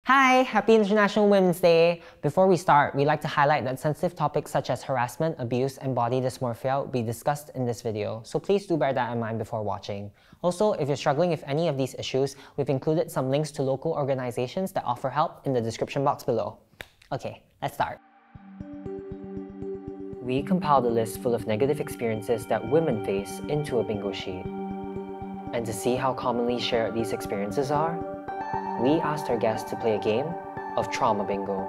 Hi, happy International Women's Day! Before we start, we'd like to highlight that sensitive topics such as harassment, abuse, and body dysmorphia will be discussed in this video, so please do bear that in mind before watching. Also, if you're struggling with any of these issues, we've included some links to local organizations that offer help in the description box below. Okay, let's start. We compiled a list full of negative experiences that women face into a bingo sheet. And to see how commonly shared these experiences are, we asked our guests to play a game of Trauma Bingo.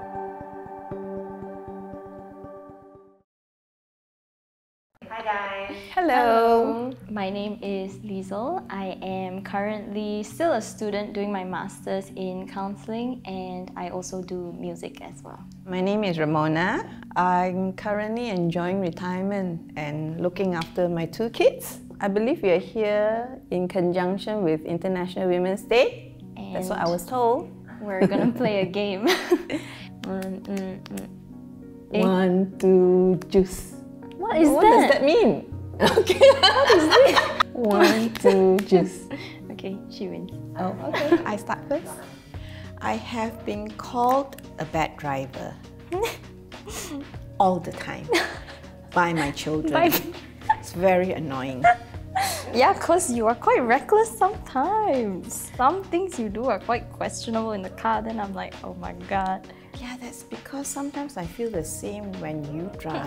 Hi guys! Hello! My name is Liesl. I am currently still a student doing my Masters in Counseling, and I also do music as well. My name is Ramona. I'm currently enjoying retirement and looking after my 2 kids. I believe we are here in conjunction with International Women's Day. And that's what I was told. We're gonna play a game. 1, 2, juice. What is what that? What does that mean? Okay. What is this? 1, 2, juice. Okay, she wins. Oh, okay. I start first. I have been called a bad driver all the time by my children. It's very annoying. Yeah, because you are quite reckless sometimes. Some things you do are quite questionable in the car, then I'm like, oh my god. Yeah, that's because sometimes I feel the same when you drive.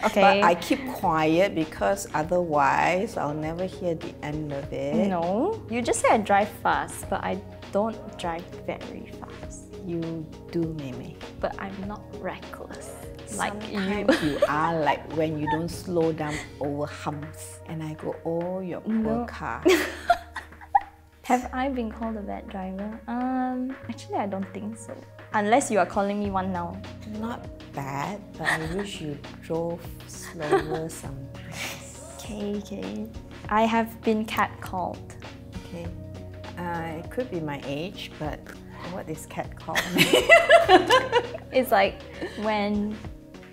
Okay. But I keep quiet because otherwise I'll never hear the end of it. No, you just say I drive fast, but I don't drive very fast. You do, Meme. But I'm not reckless. Like sometimes you are, like when you don't slow down over humps. And I go, oh, your poor car. Have I been called a bad driver? Actually, I don't think so. Unless you are calling me one now. Not bad, but I wish you drove slower sometimes. Okay. I have been catcalled. Okay. It could be my age, but what is catcalled? It's like when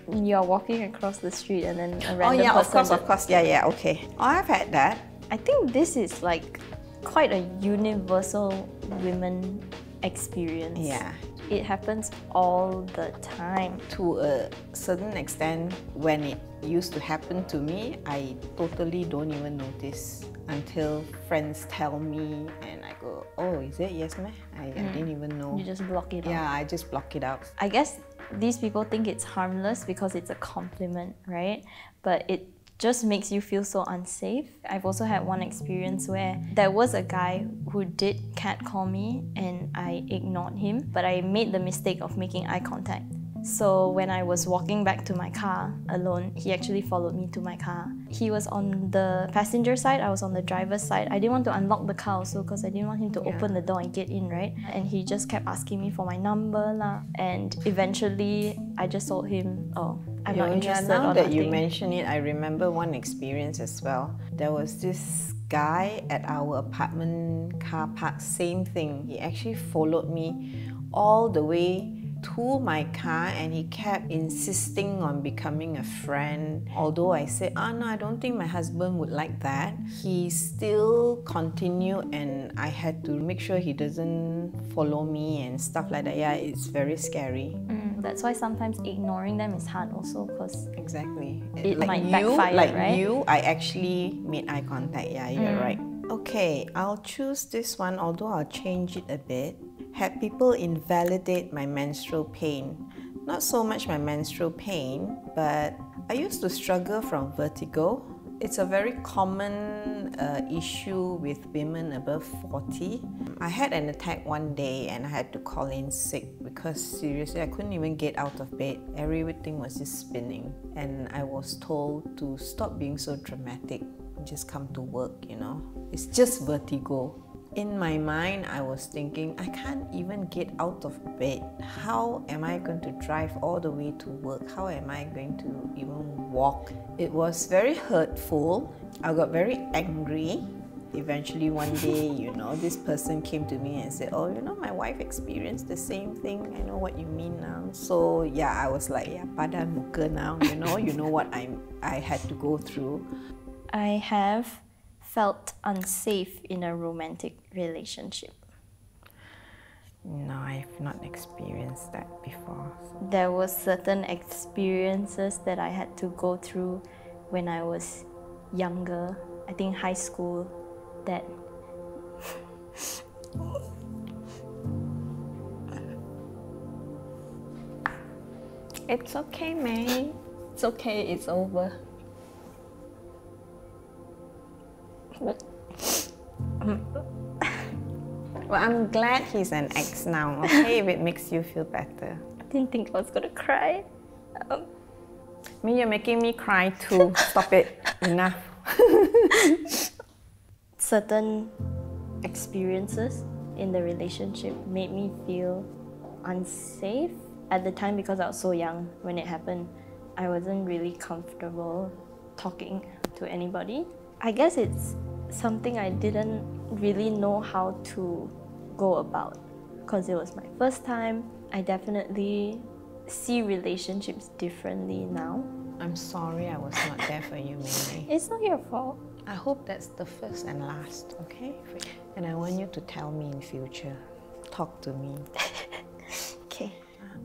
you're walking across the street and then a random person... of course. Yeah, okay. Oh, I've had that. I think this is like quite a universal women experience. Yeah. It happens all the time. To a certain extent, when it used to happen to me, I totally don't even notice until friends tell me and I go, oh, is it? Yes, ma'am? I didn't even know. You just block it out. Yeah, I just block it out. I guess these people think it's harmless because it's a compliment, right? But it just makes you feel so unsafe. I've also had one experience where there was a guy who did catcall me and I ignored him, but I made the mistake of making eye contact. So when I was walking back to my car alone, he actually followed me to my car. He was on the passenger side, I was on the driver's side. I didn't want to unlock the car also because I didn't want him to open the door and get in, right? And he just kept asking me for my number lah. And eventually, I just told him, oh, I'm not interested now or that nothing. you mention it, I remember one experience as well. There was this guy at our apartment car park, same thing. He actually followed me all the way to my car and he kept insisting on becoming a friend. Although I said, no, I don't think my husband would like that. He still continued and I had to make sure he doesn't follow me and stuff like that. Yeah, it's very scary. That's why sometimes ignoring them is hard also because exactly. It might backfire, right? Like you, I actually made eye contact. Yeah, you're right. Okay, I'll choose this one, although I'll change it a bit. Had people invalidate my menstrual pain. Not so much my menstrual pain, but I used to struggle from vertigo. It's a very common issue with women above 40. I had an attack one day and I had to call in sick because seriously I couldn't even get out of bed. Everything was just spinning and I was told to stop being so dramatic and just come to work, you know. It's just vertigo. In my mind, I was thinking, I can't even get out of bed. How am I going to drive all the way to work? How am I going to even walk? It was very hurtful. I got very angry. Eventually one day, you know, this person came to me and said, oh, you know, my wife experienced the same thing. I know what you mean now. So yeah, I was like, yeah, padan muka now, you know what I had to go through. I have felt unsafe in a romantic relationship. No, I've not experienced that before. So. There were certain experiences that I had to go through when I was younger, I think high school, that It's okay, May. it's okay, it's over. Well, I'm glad he's an ex now, okay, if it makes you feel better. I didn't think I was gonna cry. Me, you're making me cry too. Stop it. Enough. Certain experiences in the relationship made me feel unsafe at the time because I was so young when it happened. I wasn't really comfortable talking to anybody. I guess it's something I didn't really know how to go about because it was my first time. I definitely see relationships differently now. I'm sorry I was not there for you, May. It's not your fault. I hope that's the first and last, okay? And I want you to tell me in future. Talk to me. Okay.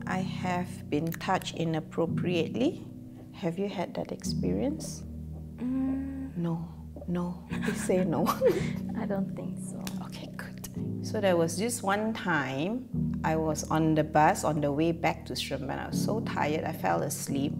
I have been touched inappropriately. Have you had that experience? No. Please say no. I don't think so. Okay, good. So there was this one time I was on the bus on the way back to Stromban. I was so tired, I fell asleep.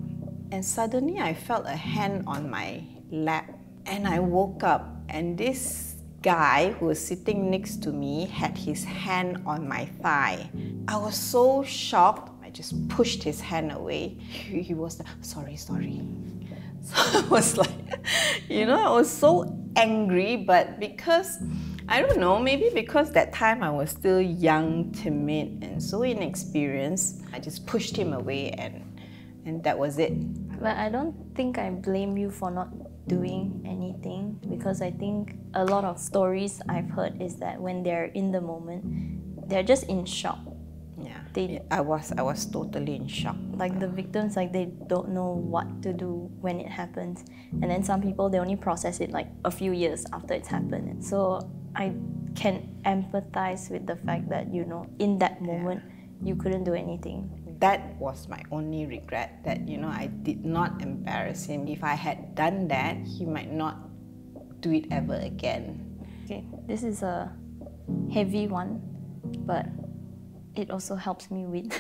And suddenly I felt a hand on my lap. And I woke up and this guy who was sitting next to me had his hand on my thigh. I was so shocked, I just pushed his hand away. He was like, sorry. So I was like, I was so angry, but because, I don't know, maybe because that time I was still young, timid, and so inexperienced, I just pushed him away and that was it. But I don't think I blame you for not doing anything because I think a lot of stories I've heard is that when they're in the moment, they're just in shock. Yeah, I was totally in shock. Like the victims, like they don't know what to do when it happens, and then some people they only process it like a few years after it's happened. So I can empathize with the fact that in that moment you couldn't do anything. That was my only regret, that I did not embarrass him. If I had done that, he might not do it ever again. Okay, this is a heavy one, but it also helps me with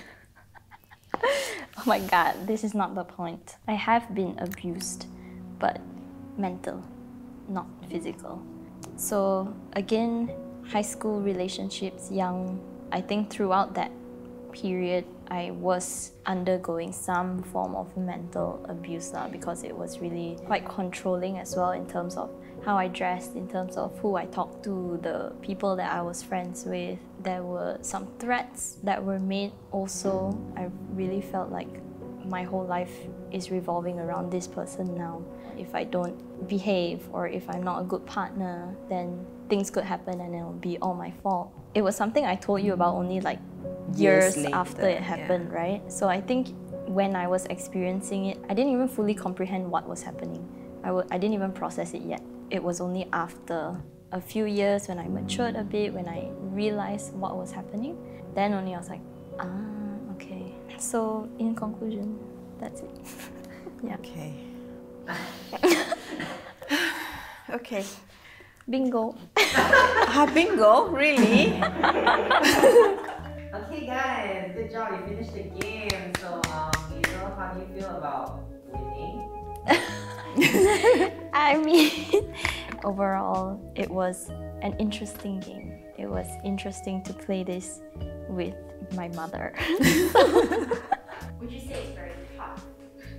oh my god, this is not the point. I have been abused, but mental, not physical. So again, high school relationships, young, I think throughout that period I was undergoing some form of mental abuse because it was really quite controlling as well in terms of how I dressed, in terms of who I talked to, the people that I was friends with. There were some threats that were made also. I really felt like my whole life is revolving around this person now. If I don't behave or if I'm not a good partner, then things could happen and it'll be all my fault. It was something I told you about only like years later, after it happened, right? So I think when I was experiencing it, I didn't even fully comprehend what was happening. I didn't even process it yet. It was only after a few years when I matured a bit, when I realized what was happening, then only I was like, okay. So in conclusion, that's it. Yeah. Okay. Okay. Bingo. Bingo? Really? Okay guys, good job, you finished the game. So Hazel, how do you feel about winning? I mean, overall, it was an interesting game. It was interesting to play this with my mother. Would you say it's very tough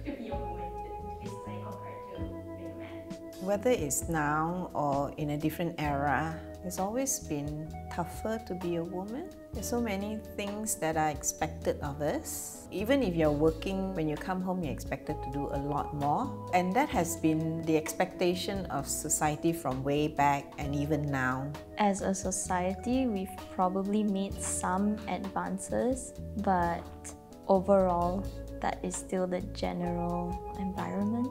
to be a woman in this way compared to being a man? Whether it's now or in a different era, it's always been tougher to be a woman. There's so many things that are expected of us. Even if you're working, when you come home, you're expected to do a lot more. And that has been the expectation of society from way back and even now. As a society, we've probably made some advances, but overall, that is still the general environment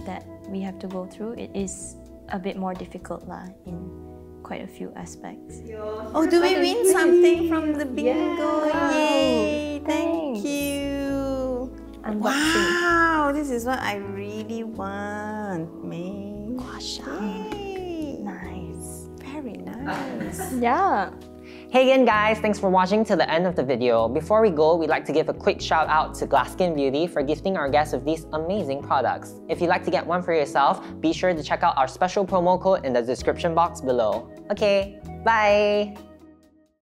that we have to go through. It is a bit more difficult in quite a few aspects. Oh, do we win something from the bingo? Yeah. Yay! Thank Thanks. you. Unboxing. Wow, this is what I really want, man. Yay. Nice. Very nice. Yeah. Hey again guys, thanks for watching to the end of the video. Before we go, we'd like to give a quick shout out to Glass Skin Beauty for gifting our guests with these amazing products. If you'd like to get one for yourself, be sure to check out our special promo code in the description box below. Okay, bye!